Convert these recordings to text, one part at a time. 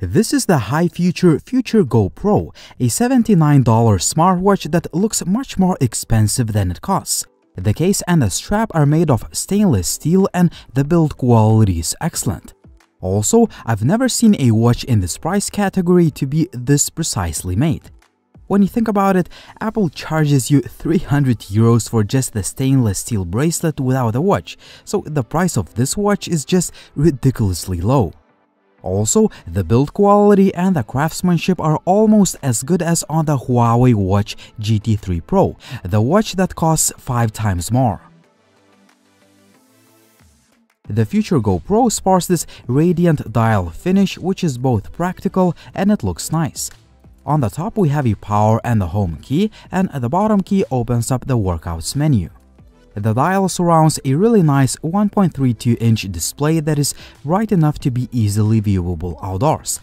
This is the hifuture Future Go Pro, a $79 smartwatch that looks much more expensive than it costs. The case and the strap are made of stainless steel and the build quality is excellent. Also, I've never seen a watch in this price category to be this precisely made. When you think about it, Apple charges you 300 euros for just the stainless steel bracelet without a watch, so the price of this watch is just ridiculously low. Also, the build quality and the craftsmanship are almost as good as on the Huawei Watch GT3 Pro, the watch that costs 5 times more. The Future Go Pro sports this radiant dial finish, which is both practical and it looks nice. On the top we have a power and the home key, and the bottom key opens up the workouts menu. The dial surrounds a really nice 1.32-inch display that is bright enough to be easily viewable outdoors.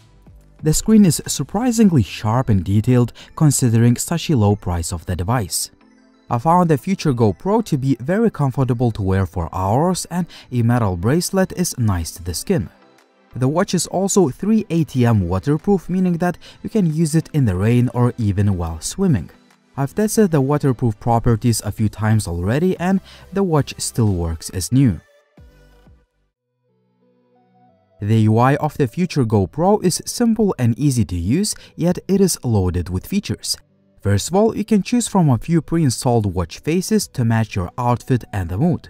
The screen is surprisingly sharp and detailed considering such a low price of the device. I found the Future Go Pro to be very comfortable to wear for hours, and a metal bracelet is nice to the skin. The watch is also 3 ATM waterproof, meaning that you can use it in the rain or even while swimming. I've tested the waterproof properties a few times already and the watch still works as new. The UI of the Future Go Pro is simple and easy to use, yet it is loaded with features. First of all, you can choose from a few pre-installed watch faces to match your outfit and the mood.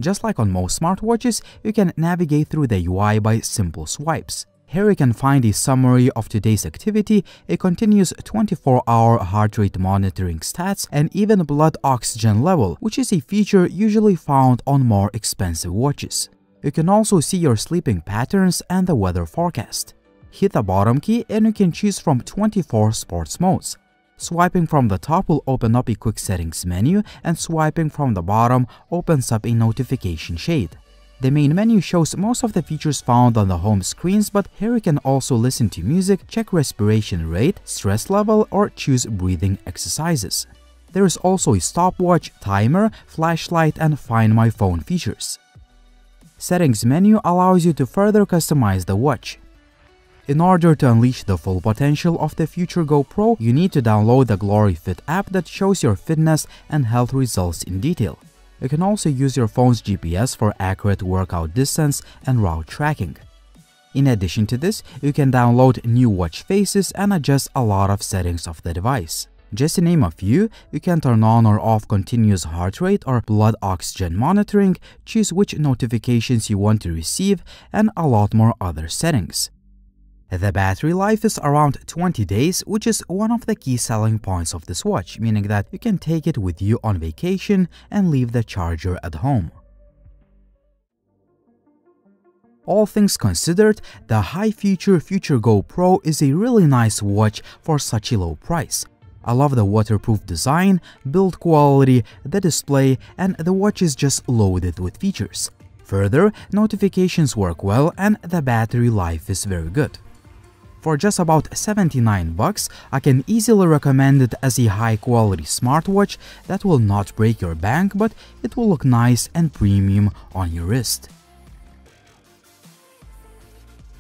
Just like on most smartwatches, you can navigate through the UI by simple swipes. Here you can find a summary of today's activity, a continuous 24-hour heart rate monitoring stats, and even blood oxygen level, which is a feature usually found on more expensive watches. You can also see your sleeping patterns and the weather forecast. Hit the bottom key and you can choose from 24 sports modes. Swiping from the top will open up a quick settings menu, and swiping from the bottom opens up a notification shade. The main menu shows most of the features found on the home screens, but here you can also listen to music, check respiration rate, stress level, or choose breathing exercises. There is also a stopwatch, timer, flashlight, and Find My Phone features. Settings menu allows you to further customize the watch. In order to unleash the full potential of the Future Go Pro, you need to download the GloryFit app that shows your fitness and health results in detail. You can also use your phone's GPS for accurate workout distance and route tracking. In addition to this, you can download new watch faces and adjust a lot of settings of the device. Just to name a few, you can turn on or off continuous heart rate or blood oxygen monitoring, choose which notifications you want to receive, and a lot more other settings. The battery life is around 20 days, which is one of the key selling points of this watch, meaning that you can take it with you on vacation and leave the charger at home. All things considered, the hifuture Future Go Pro is a really nice watch for such a low price. I love the waterproof design, build quality, the display, and the watch is just loaded with features. Further, notifications work well and the battery life is very good. For just about $79, I can easily recommend it as a high-quality smartwatch that will not break your bank, but it will look nice and premium on your wrist.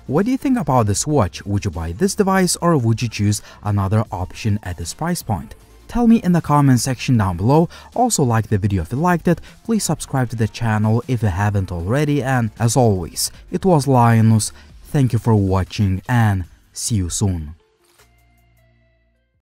What do you think about this watch? Would you buy this device or would you choose another option at this price point? Tell me in the comment section down below. Also like the video if you liked it, please subscribe to the channel if you haven't already, and as always, it was Linus, thank you for watching and see you soon.